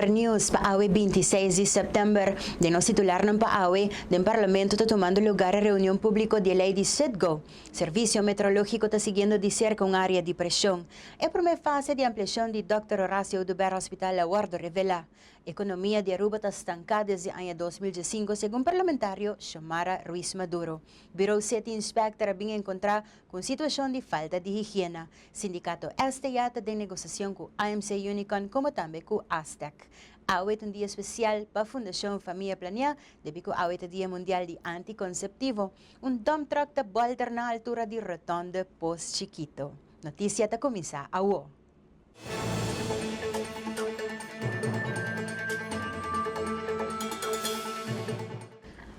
Power News, Paawe 26 de September. De nos titular ng Paawe, ng Parlamento está tomando lugar a reunión público de ley de SIDGO. Servicio Meteorológico está siguiendo de cerca un área de presión. En primera fase de ampliación de Dr. Horacio Duber Hospital Aguardo revela, economía de Aruba está estancada desde el año 2005 según parlamentario Xiomara Ruiz Maduro. Bureau City Inspector había encontrado con situación de falta de higiene. Sindicato Esteyata de negociación con AMC Unicon como también con Aztec. Awit un día especial para Fundación Familia Planea, debido a awit Día Mundial de Anticonceptivo. Un dump truck está vuelta a altura de Rotonda Post Chiquito. Noticia ta comienza a wo.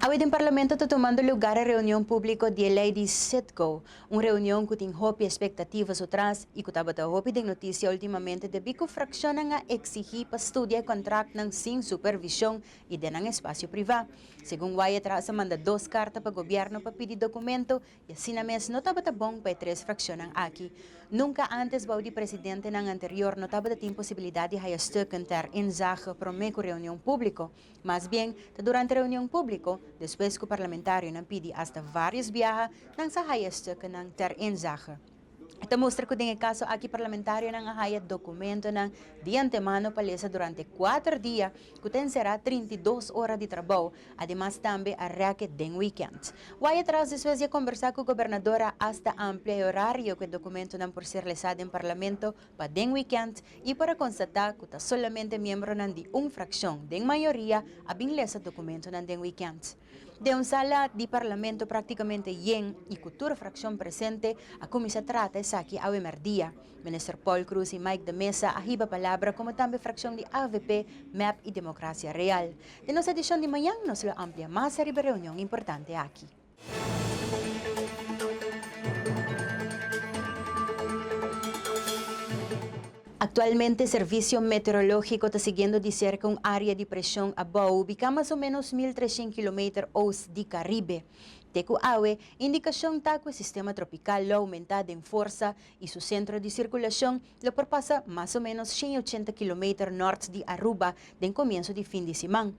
Awit en Parlamento está tomando lugar a reunión pública de ley de SIDGO, una reunión que tiene hopi expectativas otras y que estaba hopi de noticia últimamente de que fraccionan a exigir para estudiar contrato sin supervisión y de en espacio privado. Según Guaya atrás manda 2 cartas para el gobierno para pedir documento y así na mes no estaba bon para 3 fraccionan aquí. Nunca antes Baudi presidente en anterior no estaba de posibilidad de haya cantar en zaga para una reunión pública. Más bien, durante la reunión pública, después que el parlamentario nos pide hasta varios viajes, nang sa haya ng ter en zaga. Ito muestra que en el caso aquí parlamentario nang haya documento ng de antemano palesa durante 4 días, que será 32 horas de trabajo, además también a racket den weekend. Voy atrás después de conversar con la gobernadora hasta amplio horario que el documento nan por ser lesado en parlamento para den weekend y para constatar que solamente miembro nan de un fracción den mayoría abin lesa documento nan den weekend. De un sala de parlamento prácticamente llena y cultura fracción presente, a como se trata es aquí a día. Minister Paul Cruz y Mike de Mesa ahiba palabra como también fracción de AVP, MAP y Democracia Real. De nuestra edición de mañana nos lo amplia más a reunión importante aquí. Actualmente, el Servicio Meteorológico está siguiendo de cerca un área de presión abajo, ubicada más o menos 1.300 kilómetros oeste de Caribe. Teco Awe, indicación está que el sistema tropical lo aumentado en fuerza y su centro de circulación lo perpasa más o menos 180 kilómetros norte de Aruba, del comienzo de fin de semana.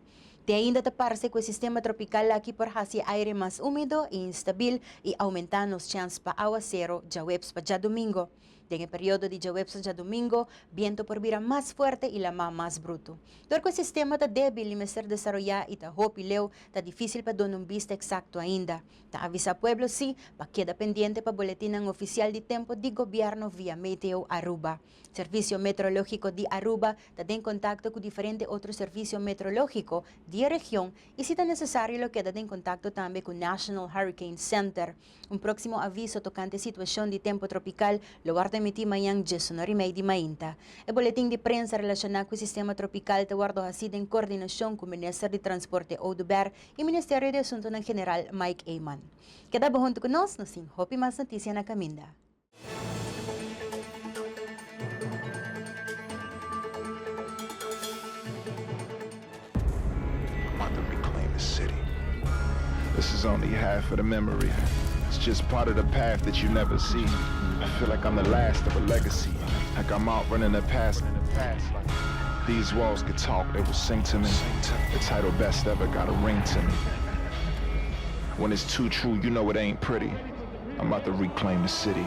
De ainda te parece que el sistema tropical aquí por hacia aire más húmedo e instabil y aumentan los chances para aguacero ya webs para ya domingo. En el periodo de jueves a domingo, viento por vira más fuerte y la más bruto. Porque el sistema está débil y ser desarrollado y está leo, está difícil para dar un vista exacto ainda. Está avisa pueblo sí, para queda pendiente para boletín oficial de tiempo de gobierno vía Meteo Aruba. Servicio Meteorológico de Aruba está en contacto con diferentes otros servicios meteorológicos de la región y si es necesario lo queda en contacto también con National Hurricane Center. Un próximo aviso tocante situación de tiempo tropical lo guarda emitir mañana 19:30 de mainta. El boletín de prensa relacionado con el sistema tropical te guardo así en coordinación con el Ministerio de Transporte Oduber y el Ministerio de Asuntos en General Mike Ayman. Queda junto con nosotros, sin hopi más noticias na Caminda. This is only half of the memory. It's just part of the path that you never see. I feel like I'm the last of a legacy. Like I'm out running the past. These walls could talk, they will sing to me. The title best ever got a ring to me. When it's too true, you know it ain't pretty. I'm about to reclaim the city.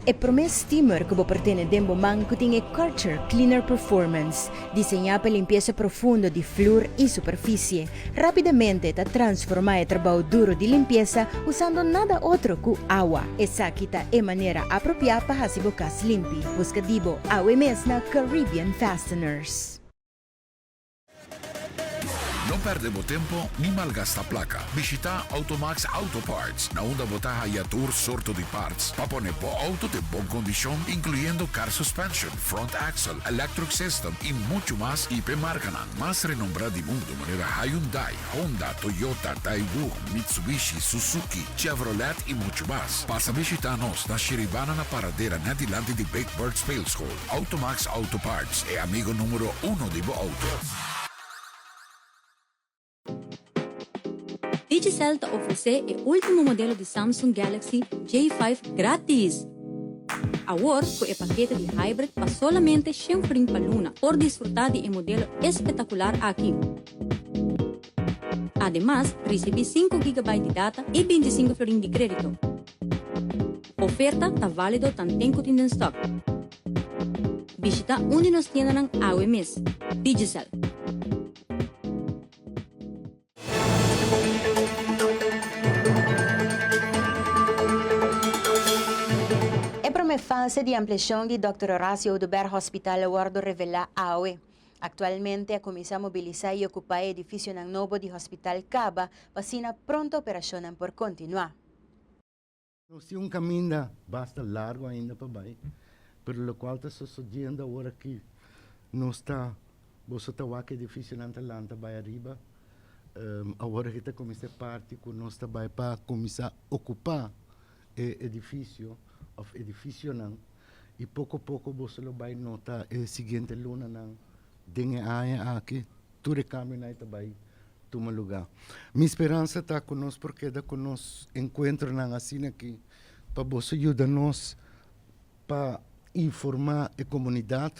E promes steamer que pertene dembo man que tem Karcher Cleaner Performance, diseñada para limpieza profunda de flúor y superficie. Rápidamente te transforma el trabajo duro de limpieza usando nada otro que agua. Esa quita de manera apropiada para hacer bocas limpi. Busca dibo AWMS na Caribbean Fasteners. No perdemos tempo ni malgasta placa. Visita Automax Auto Parts. Na onda botaha y tour sorto de parts. Pa poner po auto de bom condición, incluyendo car suspension, front axle, electric system y mucho más. Y marca más renombrada del mundo, manera Hyundai, Honda, Toyota, Daewoo, Mitsubishi, Suzuki, Chevrolet y mucho más. Pasa visitarnos na Shiribana na paradera na dilante de Big Bird Sales Hall. Automax Auto Parts é amigo número 1 de bo auto. Digicel te oferece o último modelo de Samsung Galaxy J5 grátis. Agora, com o paquete de hybrid para solamente 100 florins para luna, por desfrutar de um modelo espetacular aqui. Además, recebe 5 GB de data e 25 florins de crédito. Oferta está válida tanto tempo em stock. Visita onde nos tiendas AWMS. Digicel. É fase de ampliação de Dr. Horacio Oduber Hospital Aguardo revela AOE. Atualmente, a comissão mobiliza e ocupa o edifício novo de Hospital Caba, vacina pronta a operação por continuar. Nós temos caminho bastante largo ainda para baixo, pelo qual está sucedendo agora que nós está, você está aqui edifício na Atlanta vai arriba, agora que está começando parte que nós está para começar a ocupar o edifício não, e pouco a pouco você vai notar a seguinte luna não, tem área aqui, tudo caminho aí também toma lugar. Minha esperança está conosco porque da conosco encontro não assim aqui para você ajudar nós para informar a comunidade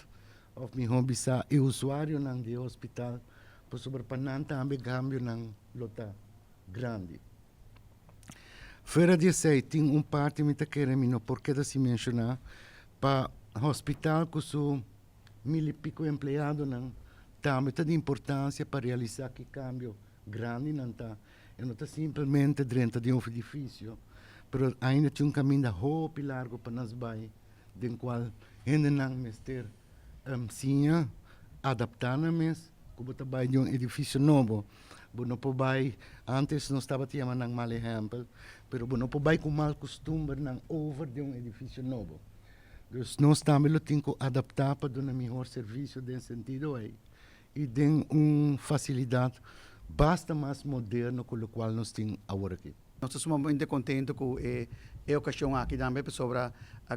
of mi hobby sa e usuário não de hospital para sobre pananta também cambio não lota grande. Fora disso, tem parte que quer me porque da se mencionar para hospital com seu 1000 e pico empregado não também tem importância para realizar que cambio grande não tá e não está simplesmente dentro de edifício, mas ainda tem caminho roupa largo para nós vai, do qual ainda não mestre sim adaptar mes como trabalho de edifício novo. Não pode antes não estava tendo um mal exemplo, mas não pode com mal costume não over de edifício novo. Então nós também temos que adaptar para dar um melhor serviço nesse sentido aí e dar uma facilidade basta mais moderna com o qual nós temos agora aqui. Nós estamos muito contentes com a ocasião aqui também sobre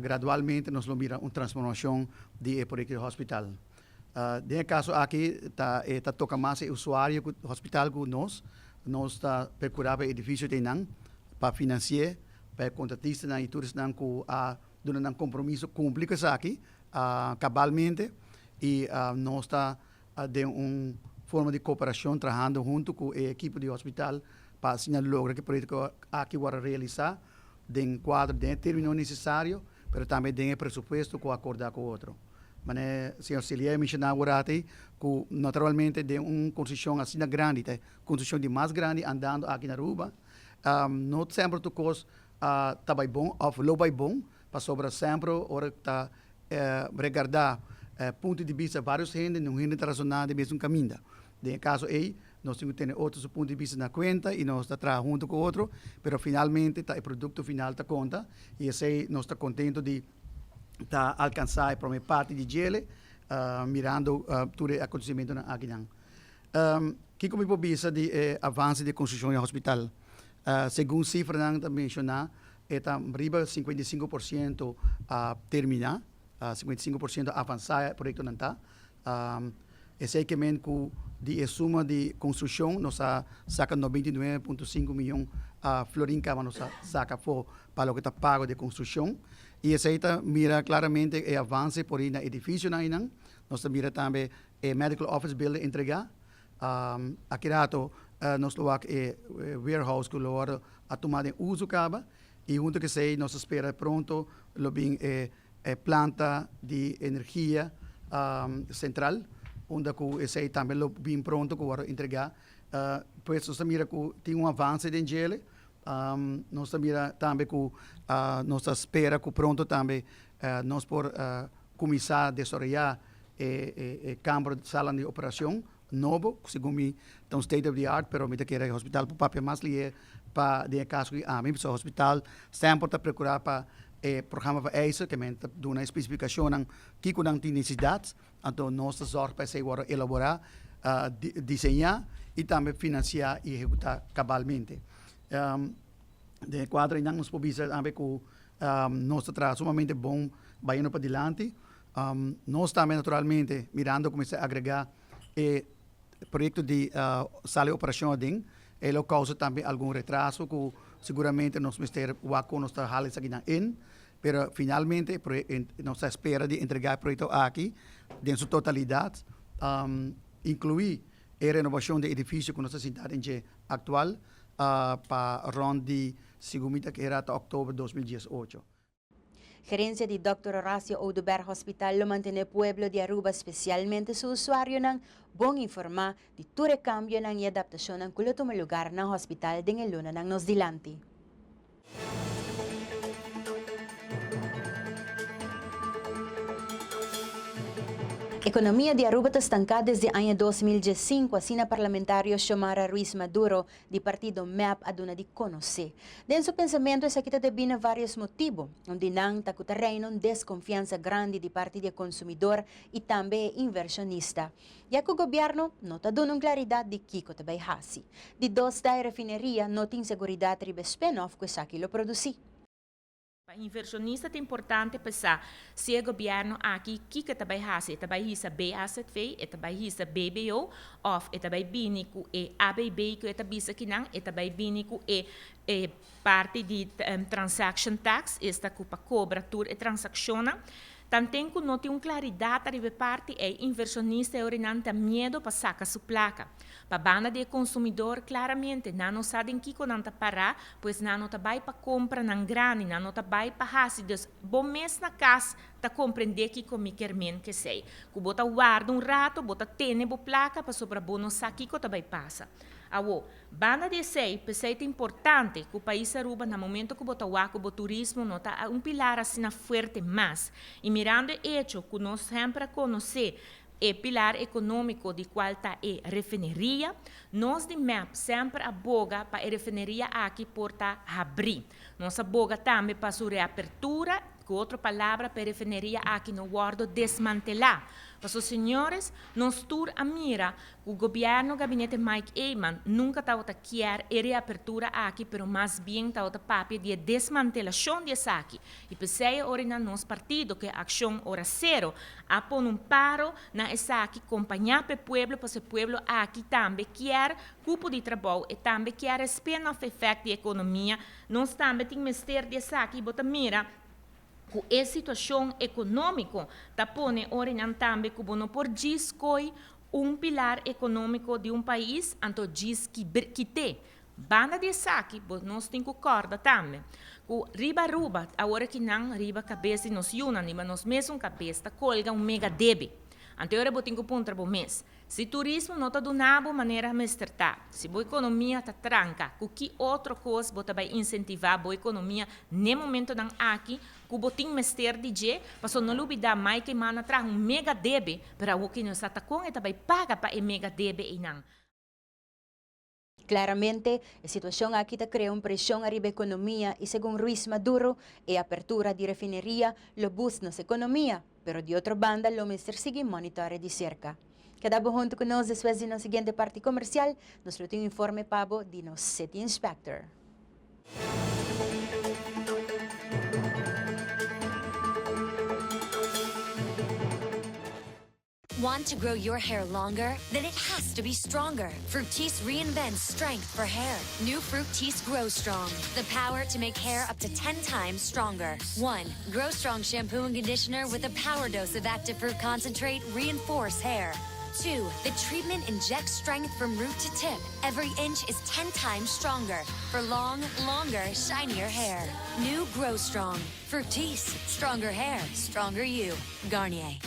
gradualmente nós vamos uma transformação do hospital. Nesse caso aqui está toca mais o usuário do hospital com nós está procurando o edifício de não para financiar, para contratistas e turistas não com dando um compromisso público aqui cabalmente e nós está de uma forma de cooperação trabalhando junto com a equipe do hospital para assim lograr que o projeto aqui vai realizar em quadro de termino necessário, mas também tem presupuesto com acordar com o outro. Mas o senhor Celia mencionou agora que naturalmente de uma construção assim grande, construção de mais grande andando aqui na Aruba, não sempre tu cos tá bem bom, ou lo bem bom, para sobre sempre ora tá regardar ponto de vista vários gente, não gente razonado mesmo caminho. No caso aí, nós temos que ter outros pontos de vista na conta e nós estamos junto com o outro, mas finalmente o produto final está conta e assim nós estamos contentes de alcançar a primeira parte de gele, mirando todo o acontecimento aqui. Que como eu vista de avanço de construção do hospital, segundo cifra que mencionar, está arriba 55% a terminar, 55% a avançar o projeto não está. Esse que de suma de construção, nós saca 99,5 milhões florins que nós saca para o que está pago de construção. E esse aí mira claramente o avanço por aí no edifício. Nós mira também o Medical Office Building entregar. Aqui rato, nós temos o warehouse que a tomada em uso acaba. e junto que sei, nós espera pronto lo bem planta de energia central, onde que sei também lo bem pronto que vai entregar. Pois nós mira que tem avanço de gele, nós mira também que nós espera que pronto também nós por começar a desenvolver campo de sala de operação novo, segundo mim, então state of the art, pero me quer o hospital para papel mais li para de caso que a mim o hospital sempre está procurar para programa para isso que me dá uma especificação ng que com necessidades, então nós zorg para se elaborar, desenhar e também financiar e executar cabalmente. De quadro ainda nos provisa também que nós está sumamente bom vai indo para adiante. Nós também naturalmente mirando começar a agregar projeto de sala de operação ding, ele causa também algum retraso que seguramente nosso ministério Waco nos está halando aqui na pero finalmente nós espera de entregar o projeto aqui em sua totalidade, incluir a renovação do edifício com nossa cidade atual para ronde segunda que era até outubro de 2018. Gerencia de Dr. Horacio Oduber Hospital lo mantém pueblo de Aruba, especialmente su usuário ng bom informar de todo cambio ng adaptasyon ng kulotong lugar ng hospital din luna ng nos dilanti. Economia de Aruba está estancada desde o ano 2015, assim a parlamentário Xiomara Ruiz Maduro, de partido MEP, aduna de conhecer. Dentro do pensamento, essa aqui devina vários motivos, onde não está com terreno desconfiança grande de parte do consumidor e também inversionista. E que o governo não está dando claridade de que o trabalho hasi. De dois da refineria, não tem segurança de spin-off que essa aqui lo produzi. Para inversionista é importante pensar se o governo aqui que também faz, também hisa B asset fee, também hisa BBO, ou também binico e ABB que também bisa que não, também binico e parte de transaction tax, esta culpa cobra tur e transacciona. Tanto que não tem claridade de parte é inversionista e orienta medo para sacar sua placa. Para a banda de consumidor, claramente, não sabem que não está parar, pois não está vai para compra não grande, não está vai para raça. Bom mês na casa, está compreender que como quer que sei. Que bota guarda rato, bota tene bo placa para sobra bom não sabe que também passa. Awo, banda de sei, pensei é importante que o país Aruba, no momento que bota o turismo, não está pilar assim forte mais. E mirando o hecho que nós sempre conhecemos, o pilar econômico de qual está a refineria, nós de MEP sempre aboga para a refineria aqui porta abrir. Nós aboga também para sua reapertura, com outra palavra, para a refineria aqui no guardo desmantelar. Mas, senhores, nós tur a mira que o governo, o gabinete Mike Eyman, nunca estava a querer a reapertura aqui, mas mais bem estava a papel de desmantelação de aqui. E pensei, ora, no nosso partido, que a ação ora zero, a pôr paro na essa aqui, acompanhar o povo, para o povo aqui também quer cupo de trabalho e também quer spin-off effect de economia. Nós também temos que ter de aqui, bota mira, que a situação econômica está pondo também como não por diz que pilar econômico de país, então diz que tem. Banda de saque, nós temos que corda também. Que riba, agora que não riba cabeça nos unan, mas nós mesmo cabeça, colga mega débito. Então, eu vou ter que pontar para o mês. Se o turismo não está dando maneira de mestertar, se a economia está tranca, que outra coisa vai incentivar a economia no momento não aqui, que o tem mester de G, mas não duvida mais que mana traz mega débito para o que nós está com e também paga para o mega débito e não. Claramente, a situação aqui está criando pressão arriba a economia e, segundo Ruiz Maduro, a apertura de refineria lo boost nas economia, pero de outra banda, o ministro sigue monitore de cerca. Cada junto com nós, depois de nossa seguinte parte comercial, nós temos um informe pabo de nosso City Inspector. Want to grow your hair longer? Then it has to be stronger. Fructis reinvents strength for hair. New Fructis Grow Strong. The power to make hair up to 10 times stronger. 1. Grow Strong shampoo and conditioner with a power dose of active fruit concentrate reinforce hair. 2, the treatment injects strength from root to tip. Every inch is 10 times stronger for long, longer, shinier hair. New Grow Strong. Fructis. Stronger hair, stronger you. Garnier.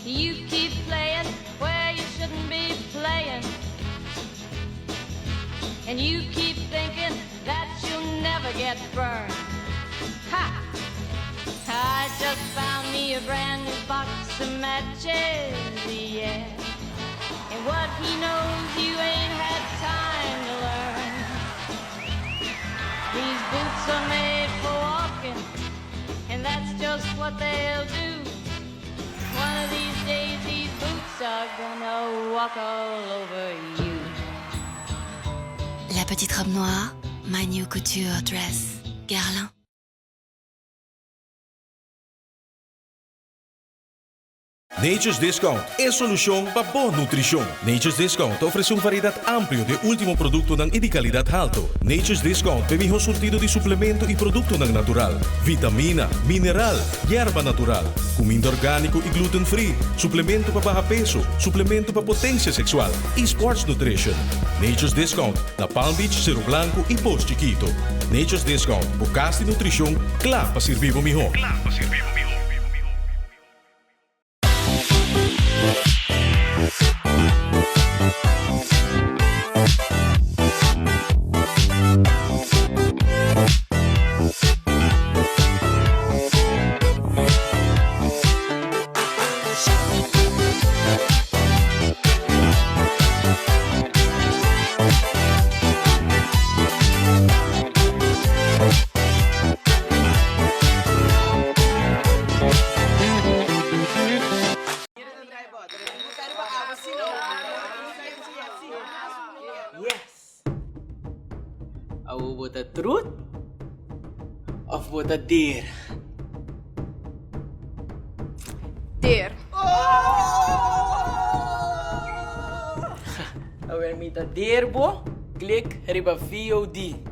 You keep playing where you shouldn't be playing. And you keep thinking that you'll never get burned. Ha! I just found me a brand new box of matches, yeah. And what he knows you ain't had time to learn. These boots are made for walking, and that's just what they'll do. One of these days these boots are gonna walk all over you. La petite robe noire, my new couture dress. Guerlain. Nature's Discount é solução para boa nutrição. Nature's Discount oferece variedade amplia de último produto de qualidade alta. Nature's Discount tem melhor surtido de suplemento e produto natural, vitamina, mineral, erva natural, comida orgânico e gluten free, suplemento para baixo peso, suplemento para potência sexual e sports nutrition. Nature's Discount na Palm Beach, Cerro Blanco e Post Chiquito. Nature's Discount, bucas de nutrição, claro para servir o melhor. Yes! Au buta truth? Of buta dare? Dare. Awer mita dare bo, click riba VOD.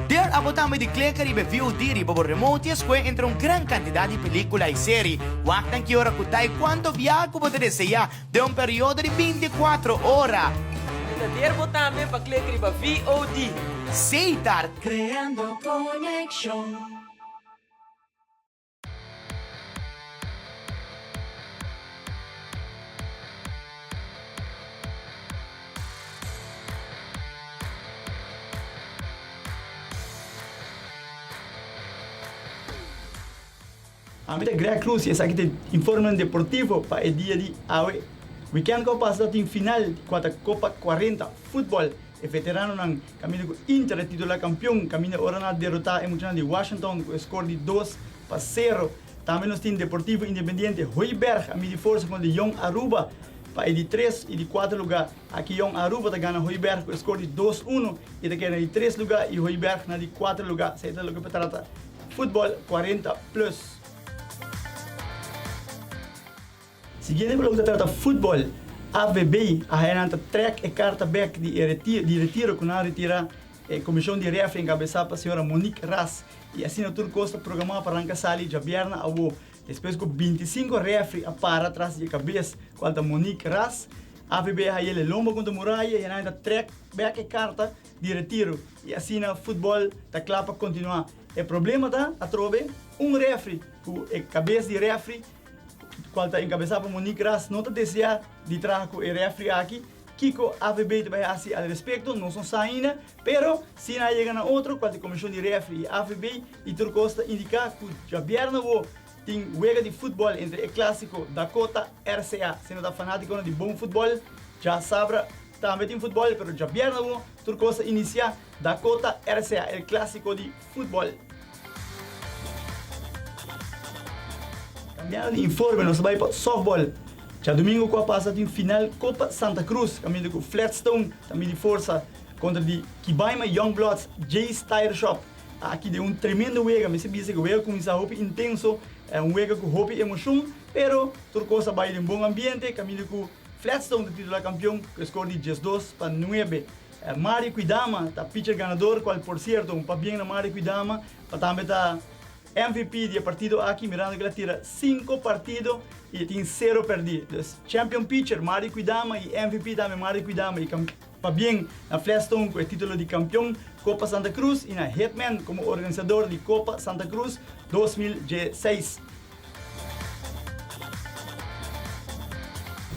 Der abotamos de clicar e VOD riba por remote e square entre gran cantidad de película e série. Waktan que hora kutai quanto viaco pode desejar de período de 24 horas. Mita dare bo também para click riba VOD. Seitar. Creando connection. A mim é Greg Cruz e esse aqui tem informe deportivo para o dia de hoje. Weekend que passou tem final da Copa 40 Futebol. O veterano ng caminho com Inter titular campeão, caminho ora na derrotar emocional de Washington com score de 2-0. Também nós temos Deportivo Independiente Hoiberg, a mim de força com de Young Aruba para de 3 e de 4 lugar. Aqui Young Aruba está ganhando Hoiberg com score de 2-1 e está ganhando de 3 lugar e Hoiberg na de 4 lugar. Isso é o que para tratar. Futebol 40 plus. Seguindo pelo que trata futebol, AVB, a Renata track e carta back de retiro, que não retira a comissão de refri encabeçada para a senhora Monique Ras. E assim, o Costa programado para arrancar sali de Bierna a o depois com 25 refri a para atrás de cabeça, quando a Monique Ras, AVB a ele lomba contra a muralha e Renata track back e carta de retiro. E assim, o futebol da clapa continua. O problema tá, a trove, refri, com a cabeça de refri, qual está encabeçado por Monique Ras, não está desejar de trazer com o refri aqui, que o AVB vai assim al respeito, não são saindo, pero se não chega na outro, qual é a comissão de refri e AVB, e tu Costa indicar que já vierna tem jogo de futebol entre o clássico Dakota RCA, se não está fanático de bom futebol, já sabe, também tem futebol, pero já vierna tu Costa iniciar Dakota RCA, o clássico de futebol. Cambiando de informe, nós vamos para softball. Já domingo que passa tem final Copa Santa Cruz, caminho com Flatstone, também de força contra de Kibaima Youngbloods Jay's Tire Shop. Aqui de tremendo jogo, mas se diz que o jogo começa a intenso, é jogo com hope emoção, pero tudo coisa vai em bom ambiente, caminho com Flatstone, de título campeón, que score de 10-2-9. Mario Cuidama, tá pitcher ganador, qual por cierto, um bien na Mario Cuidama, para também tá MVP de partido aqui, mirando que ela tira 5 partidos e tem 0 perdido. Então, champion pitcher Mario Cuidama e MVP também Mario Cuidama e para bien na Flatstone com o título de campeão Copa Santa Cruz e na Hitman como organizador de Copa Santa Cruz 2016.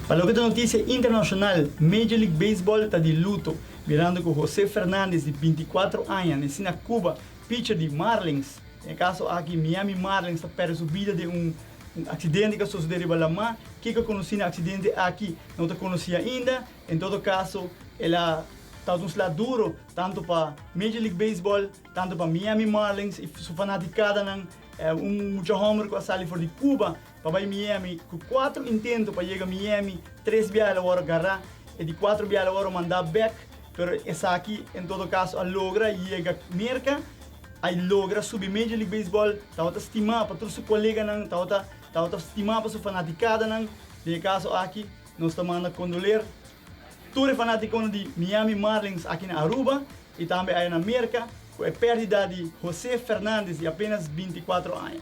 Para lo que é notícia internacional, Major League Baseball está de luto, mirando com José Fernández, de 24 anos, na Cuba, pitcher de Marlins. Em caso aqui, Miami Marlins está perto da vida de um acidente que sucedeu em Balamá. Que eu conheci no acidente aqui, não te conhecia ainda. Em todo caso, ela está um lado duro, tanto para Major League Baseball, tanto para Miami Marlins, e sua fanaticada muito homer com a sala de Cuba, para Miami, com 4 intentos para chegar a Miami, 3 viagens agora agarrar, e de 4 viagens agora mandar back, pero essa aqui, em todo caso, a logra chega a Merca, a logra subir Major League Baseball, estava estimar para todos os colegas, estava estimar para sua fanaticada, de caso aqui, nós estamos a condoler, todos os fanáticos de Miami Marlins aqui na Aruba, e também aí na Merca, com a perda de José Fernández, de apenas 24 anos.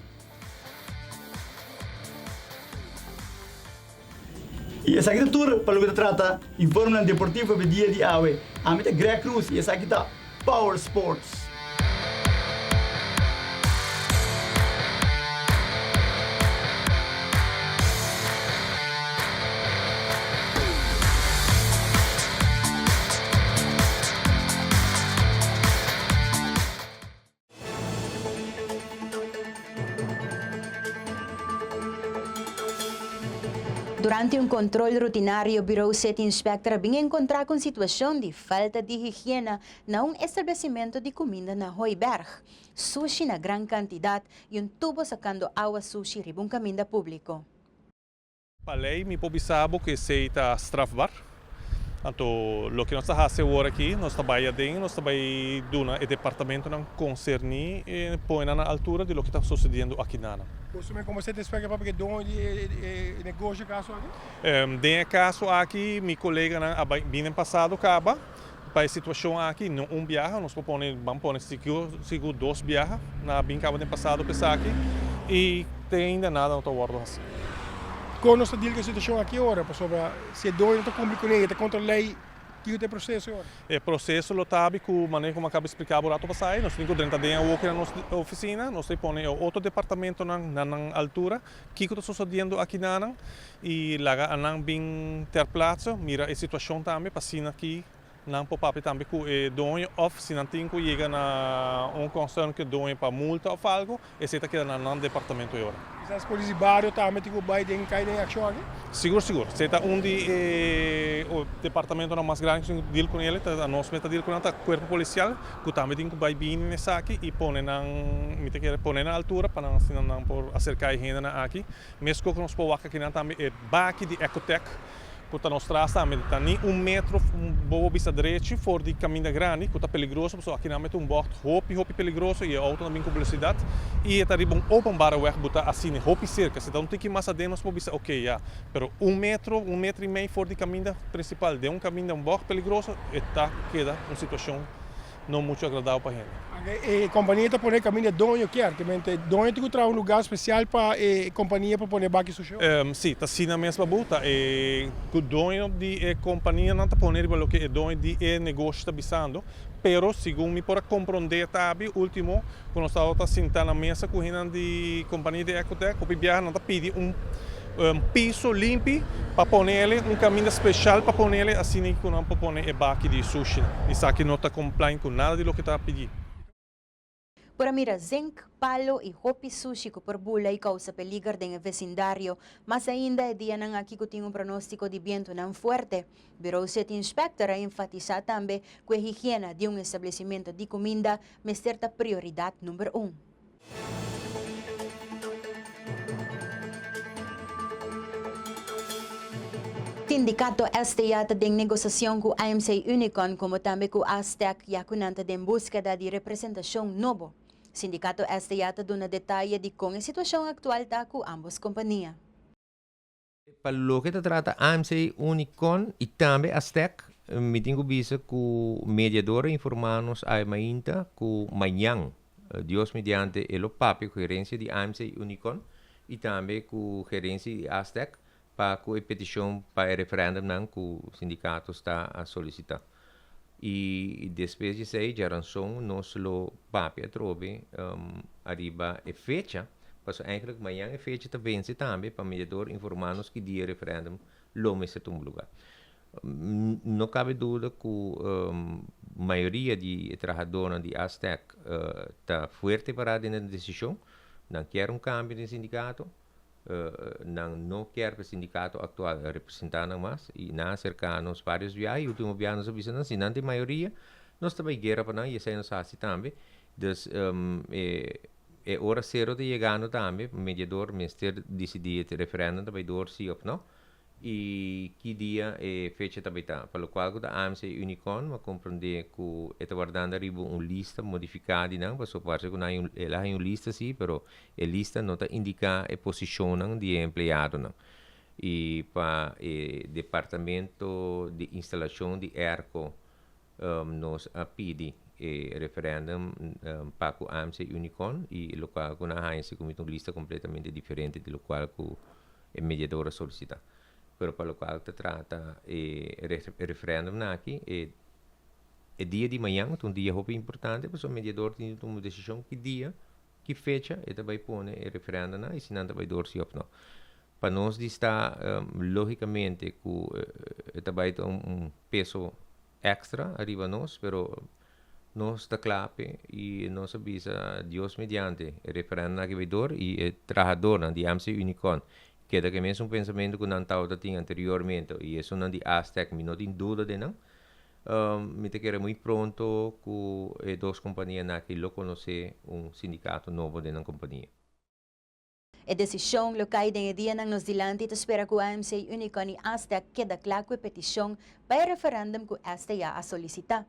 E essa aqui é tudo para o que trata Informa Deportivo do dia de hoje. A minha é Greg Cruz e essa aqui está Power Sports. Durante um controle rutinário, o Bureau City Inspector vinha encontrar com situação de falta de higiene na estabelecimento de comida na Hooiberg. Sushi na grande quantidade e tubo sacando água sushi riba um caminho público. A lei me pobisabo que se está strafbar. Então, o que nós estamos fazendo aqui, nós trabalhamos no departamento não concerni e põe na altura de lo que está sucedendo aqui na. Como você explica para que dono de negócio caso aqui? Tem caso aqui, meu colega na bem passado acaba para a situação aqui, não viaja, nós vamos pôr seguro 2 viagens na bem acaba de passado pensar aqui e tem ainda nada no guardo assim. Como nós estamos com a situação aqui agora, se dono não está cumprindo com ele, está contra a lei, que é o processo agora? O processo lo tabi com maneira como acaba de explicar o rato passado, nós temos 30 dias aqui na nossa oficina, nós temos outro departamento na altura, que está sucedendo aqui na e lá não bem ter plazo, mira a situação também, passando aqui não pop-up também com o dono, ou se não tem que chega na concern que dono para multa ou algo, e se está aqui no departamento agora. As polícias bairro também tem que bater cair em ação aqui? Seguro. Se está o departamento mais grande que deal com ele, a nós meta deal com o corpo policial, que também tem que bater bem nessa aqui e pôr na altura para não por acercar a gente aqui. Mesmo que nós podemos aqui também é baque de Ecotec. Kuta nós trazemos também 1 metro boa vista direita fora de caminho grande, kuta perigoso, porque aqui não é bordo hopi perigoso e a auto também com velocidade e está ali open bar weg, buta assim hopi cerca, se dá tem que mais adentro para vista, ok, já, pero 1 metro e meio fora de caminho principal de caminho bordo perigoso, está queda uma situação não muito agradável para a gente. A companhia está pondo caminho de dono, que é dono tem que trazer lugar especial para a companhia para poner baque sujo? Sim, está assim na mesma buta. O dono da companhia não está pondo o que o dono do negócio está bisando, pero segundo me pode compreender também, último, quando estava sentado na mesa com a de companhia de Ecotec, o viajar não está pedindo piso limpo para pôr caminho especial para pôr assim que não pode pôr o baque de sushi. Isso aqui não está compliant com nada de lo que está pedindo. Por mira zinc, palo e hopi sushi que por bula e causa peligro em vecindário, mas ainda é dia não aqui que tem pronóstico de vento não forte. Bureau City Inspector a enfatizar também que a higiene de estabelecimento de comida é certa prioridade número 1. Sindicato STIATA tem negociação com a AMC Unicon, como também com a Aztec e a Cunanta em búsqueda de representação novo. Sindicato STIATA dá detalhe de como a situação atual está com ambas companhias. Para lo que trata AMC Unicon e também Aztec, me tenho visto que o mediador informa-nos a mainta que amanhã, Deus mediante, ele papi com a gerência de AMC Unicon e também com a gerência de Aztec para que a petição para o referendo que o sindicato está a solicitar. E depois disso aí, já ranção, nós lo papi a trove arriba a fecha. Mas eigenlijk amanhã é fecha de vence também para o mediador informar-nos que dia referendum lo me se lugar. Não cabe dúvida que a maioria de trabalhadores de Aztec está forte para a decisão, não quer câmbio no sindicato, não quer o sindicato atual representar mais e não cercar-nos vários viagens, último viagem nos avisam assim, não tem maioria, nós também guerra para nós e isso nos faz também, é hora zero de chegar no também, o mediador ministério decidir o referendo também door sim ou não e que dia é fecha também tá, pelo qual a AMC Unicon mas compreender que está guardando arriba lista modificada não, mas parece que ela tem lista sim, pero a lista não está indicar a posição de empregado não e para o departamento de instalação de ERCO nos pede referendum para o AMC Unicon e o qual com a AMC com uma lista completamente diferente do qual o mediador solicita. Pero para o qual se trata o referendum aqui é dia de manhã, um dia muito importante, porque o mediador tem uma decisão que dia, que fecha, e também põe o referendum e se não também door se ou não. Para nós está logicamente que também tem peso extra arriba nós, pero nós está clave e nós avisa Deus mediante o referendo que vai dar e o trabalhador de AMC Unicon que é mesmo pensamento que não estava tinha anteriormente e isso não de Aztec me não tem dúvida de não me te quero muito pronto que duas companhias que lo conhece sindicato novo de uma companhia. A decisão local de dia nang nos dilante to espera que o AMC Unicon e Aztec queda claro com a petição para o referendum que esta já a solicitar.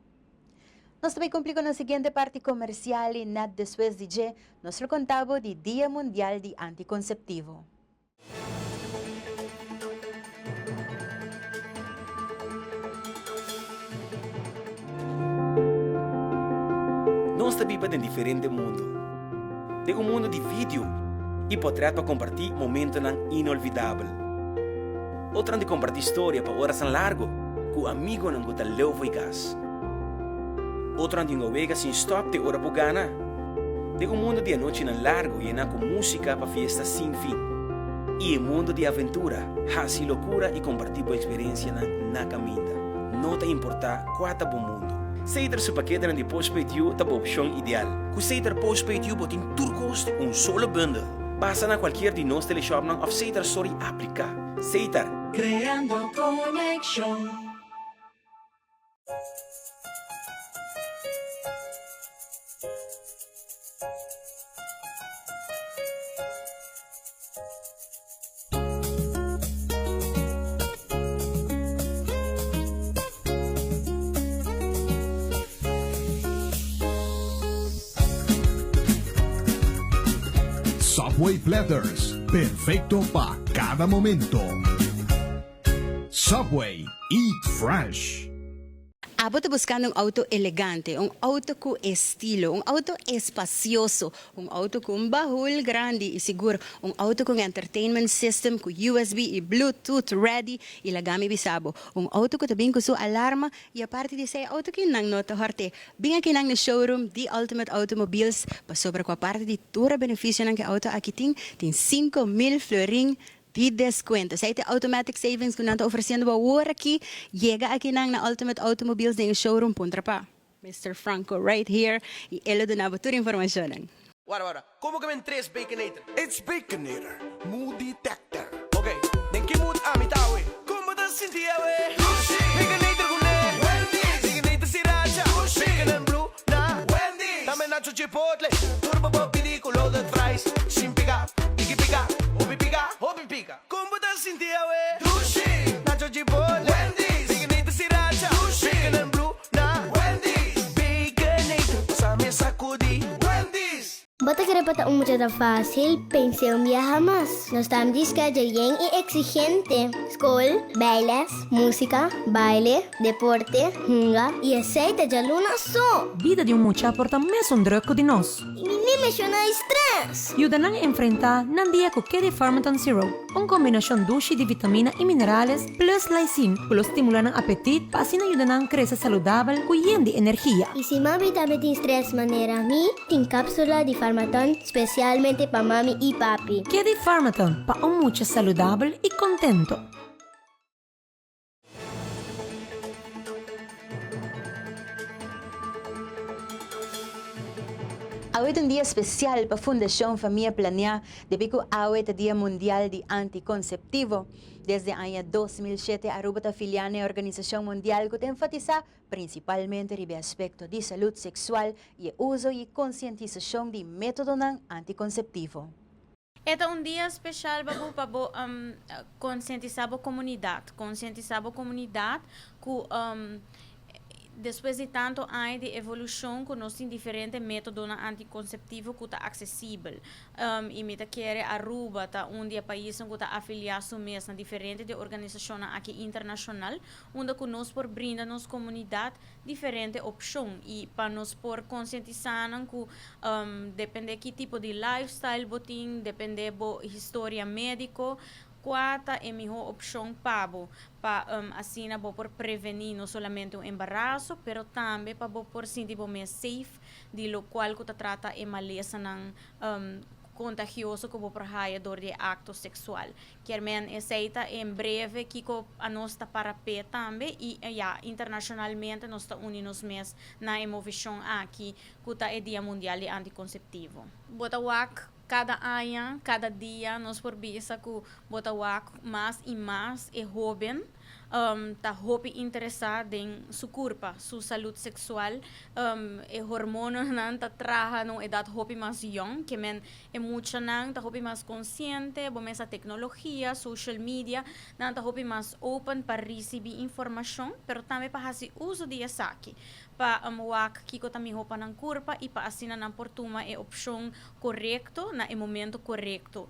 Nós também cumprimos na seguinte parte comercial e nada depois de dia, nós contamos do Dia Mundial de Anticonceptivo. Nós vivemos em diferente mundo. Tem mundo de vídeo e portrait para compartilhar momentos inolvidáveis. Outro de compartilhar história para horas largo com o amigo não gusta leu e gas. Outro de uma vega sem stop de hora bugana. Tem mundo de noite largo e com música para fiesta sem fim. E o mundo de aventura, hace loucura e compartilhar a experiência na caminhada. Não te importa quanto bom mundo. Seiter su paquete de Postpaid U é a opção ideal. Com Seiter Postpaid U botem turcos de solo bundle. Passa na qualquer de nós teleshop of Seiter Sorry aplica. Seiter. Creando conexión. Subway Platters, perfecto para cada momento. Subway, eat fresh. Abot buscando auto elegante, auto com estilo, auto espacioso, auto com baúl grande e seguro, auto com entertainment system, com USB e Bluetooth ready e lagami bisabo, auto com também com sua alarma e a parte de ser auto que nang nota horte. Bem aqui nang no showroom The Ultimate Automobiles, pa sobra com a parte de toda benefício nang que auto aqui tem 5,000 florin de descuento. Zij de automatic savings kunnen oferecendo agora aqui. Chega aqui na Ultimate Automobiles em showroom Puntrapa. Mr. Franco right here. E ele dá toda a informação. Wara, como que men 3 Baconator? It's Baconator. Mood detector. Ok, den que mood amitawe. Como da sentia we? Baconator gune. Wendy's. Baconator sriracha. Bacon and blue na Wendy's. Dame nacho chipotle. Turbo pop pidiculo de fries. Sin pica, iki pica. Obi pica. Como da sentia we? Dushi. Nacho chipotle. Wendy's. Baconator sriracha. Bacon and blue na Wendy's. Baconator. Pasame sacudi. Wendy's. Bota quiere para un muchacho fácil, pensé un viaje más. Nos estamos discando bien y exigente. School, bailes, música, baile, deporte, hunga y aceite de luna so. Vida de muchacho porta mesmo druk de nós. E me menciona estresse. Ajuda a enfrentar nan dia com Kedi Farmaton Syrup. Uma combinação dulce de vitamina e minerais plus lysine, que estimula o apetite para assim ajudar a crescer saudável com de energia. E se mami também tem estresse maneira mi, tem cápsula de Farmaton especialmente para mami e papi. Kedi Farmaton para muchacho saudável e contento. Hoy un día especial para Fundación Familia Planear, debido a hoy Día Mundial de Anticonceptivo. Desde el año 2007, Aruba está afiliada a la Organización Mundial que enfatiza principalmente el aspecto de salud sexual y el uso y concientización de métodos anticonceptivos. Este é um dia especial para conscientizar a comunidade que depois de tanto anos de evolução, que nós temos diferentes métodos anticonceptivos que estão acessíveis. E me quer Aruba, está um país que está afiliado mesmo a diferentes organizações aqui internacional, onde que nós por brindar nos comunidade diferentes opções e para nós por conscientizar que depende de que tipo de lifestyle botin, depende da história médica. Qual é a melhor opção para assim por prevenir não somente o embaraço, mas também para por sentir mais safe, de lo qual que trata de maleza contagioso que por raia dor de acto sexual. Querem aceita em breve que a nós está para pé também e internacionalmente nós está unidos mesmo na emoção aqui que está o Dia Mundial de Anticonceptivo. Botawak cada ano, cada dia, nós por vista que Botawak mais e mais é jovem, está interessado em sua corpo, sua saúde sexual, e hormônios não está trabalhando na idade mais jovem, que é muito não está mais consciente, bom essa tecnologia, social media, não está mais open para receber informação, mas também para fazer uso de essa aqui. Para wak kiko também roupa na corpo e para assim na portuma é opção correto na momento correto.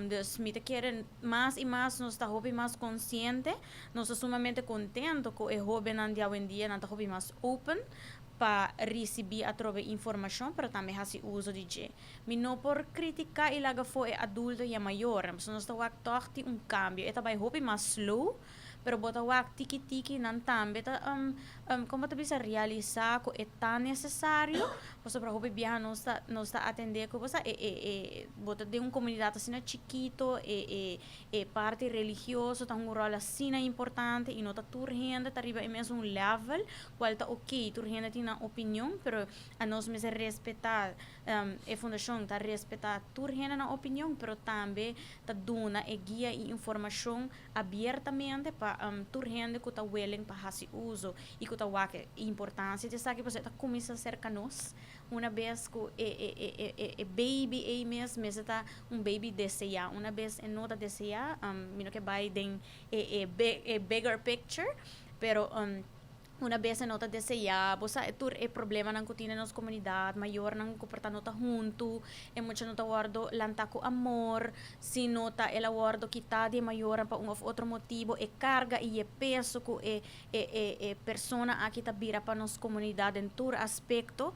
Dus me querem mais e mais nós está mais consciente, nós estamos sumamente contentes com o jovem dia em dia não está mais open para receber através de informação, mas também fazer uso de je. Me não por criticar e laga foi adulto e maior, mas nós está toch cambio. É também mais slow. Pero botawak tiki-tiki nan tambe como te bisa realizar que é tão necessário para o bebê não está atender que você bota de uma comunidade assim chiquito parte religiosa tem um rol assim importante e não está turrendo tá arriba mesmo level qual tá ok turrendo tem uma opinião pero a nós mesmo respeitar a fundação tá respeitar turrendo na opinião pero também tá dando guia e informação abertamente para turrendo que está willing para fazer uso e que está a importância de saber que você está começando a ser canos uma vez que baby mesmo está baby desejar uma vez não está desejar mino que vai den bigger picture pero uma vez nota desejar, você é problema na cotina nas comunidade maior não comportar nota junto, é muito nota guardo lanta com amor, se nota ela guardo quitar de maior para outro motivo, é carga e é peso que é persona aqui tá vira para nos comunidade em todo aspecto,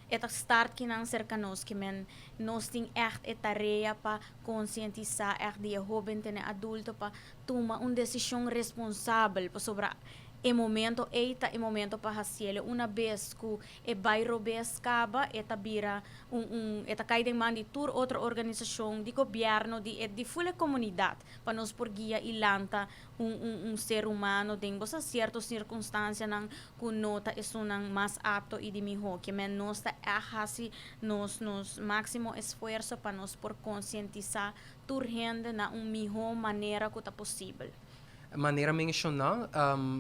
é tá start que não cerca nos que men nós tem echt tarefa para conscientizar echt de jovem tem adulto para tomar uma decisão responsável sobre momento para fazer uma vez que o bairro acaba eta vira eta cai de mão de outra organização de governo de full comunidade para nos por guia e lanta ser humano tem certas circunstâncias não que nota é mais apto e de melhor que men nós está nos máximo esforço para nos por conscientizar turrende na melhor maneira que está possível. Maneira mencionar,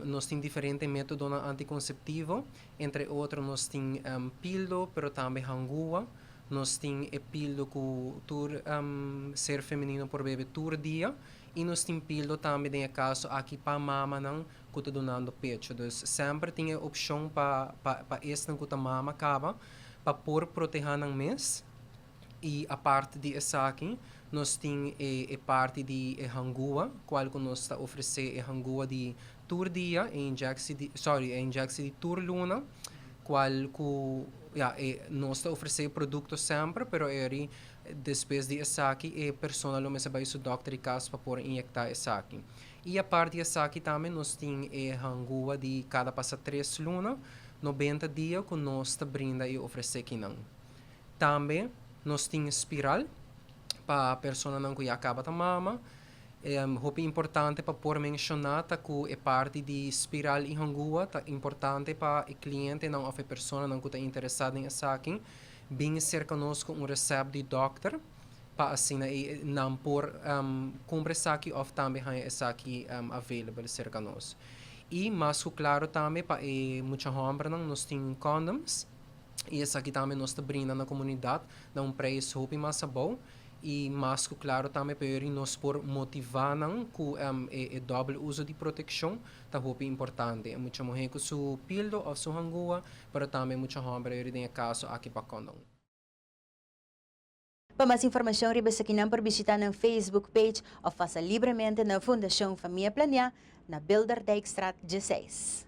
nós temos diferentes métodos anticonceptivos, entre outros nós temos pílula, pero também hangua, nós temos pílula que ser feminino por bebê todo dia, e nós temos pílula também tem caso aqui para mama não que está donando pecho, então sempre tem a opção para esta que a mama acaba, para por proteger o mês, E a parte de aqui, nós temos a parte de hangua, qual que nós está oferecendo a hangua de tour dia, a injeção de tour luna, qual que nós está oferecendo produto sempre, pero depois de aqui, a pessoa não vai seu doctor e caso para poder injetar aqui. E a parte de aqui também nós temos a hangua de cada passa 3 luna, 90 dias que nós está brinda e oferecer aqui não. Também nós temos espiral para a pessoa que acaba de mama. É importante para por mencionar que a parte de espiral e hangua é importante para o cliente, não a pessoa que está interessada em aqui, bem ser conosco recept de doctor para assim não por comprar aqui ou também aqui available ser conosco. E mais claro também para muita gente nós temos condoms. E essa aqui também nós está brindando na comunidade, dá preço mais bom. E mais claro também para nós por motivar que o doble uso de proteção está importante. Muita mulher com seu pildo ou sua hangua, mas também muita gente tem caso aqui para condom. Para mais informação, ribasa aqui por visitar na Facebook page ou faça livremente na Fundação Família Planear, na Bilderdijkstraat 16.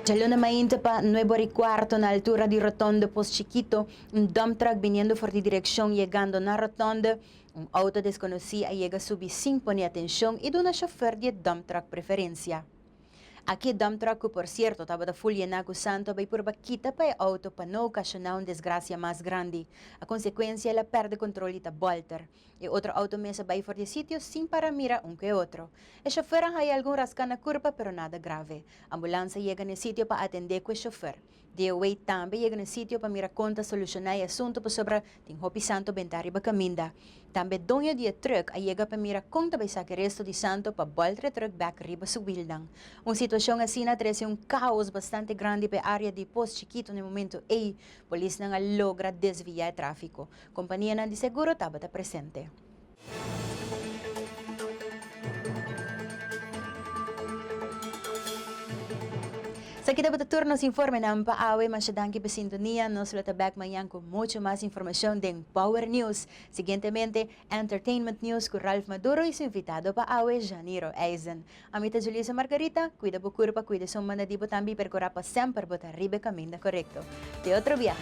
Jalona mainta pa 9:15 na altura de Rotonda Post Chiquito, dump truck viniendo por dirección llegando na Rotonda, auto desconocido llega a subir sin poner atención y de una chofer de dump truck preferencia. Aqui dump truck, por cierto, estava da folha na santo vai por baquita para o auto para não ocasionar desgraça mais grande. A consequência, ela perde controle da volta. E outro auto mesa vai for de sítio sem para mirar que outro. O chofer hay algum rascan na curva, pero nada grave. A ambulância chega no sítio para atender com o chofer. De wait também chega no sítio para mirar conta solucionar o assunto para sobre tem hopi santo bentari ba caminda. Também dono de truck chega para mirar conta vai sacar resto de santo para voltar truck back riba sa wildang. Situação assim na trece caos bastante grande para a área de Post Chiquito no momento e a polícia não logra desviar o tráfego. A companhia de seguro estava presente. Sa kita ba turno nos informe na paawe masyadangki pa sintonia, nos latabak mayan con mucho más información de Power News. Siguientemente, Entertainment News con Ralph Maduro y su invitado paawe, Janiro Eisen. Amita Julissa Margarita, cuida bu curpa, cuida son manadibo tambi per corapa sempre botar ribe caminda correcto. De otro viaje.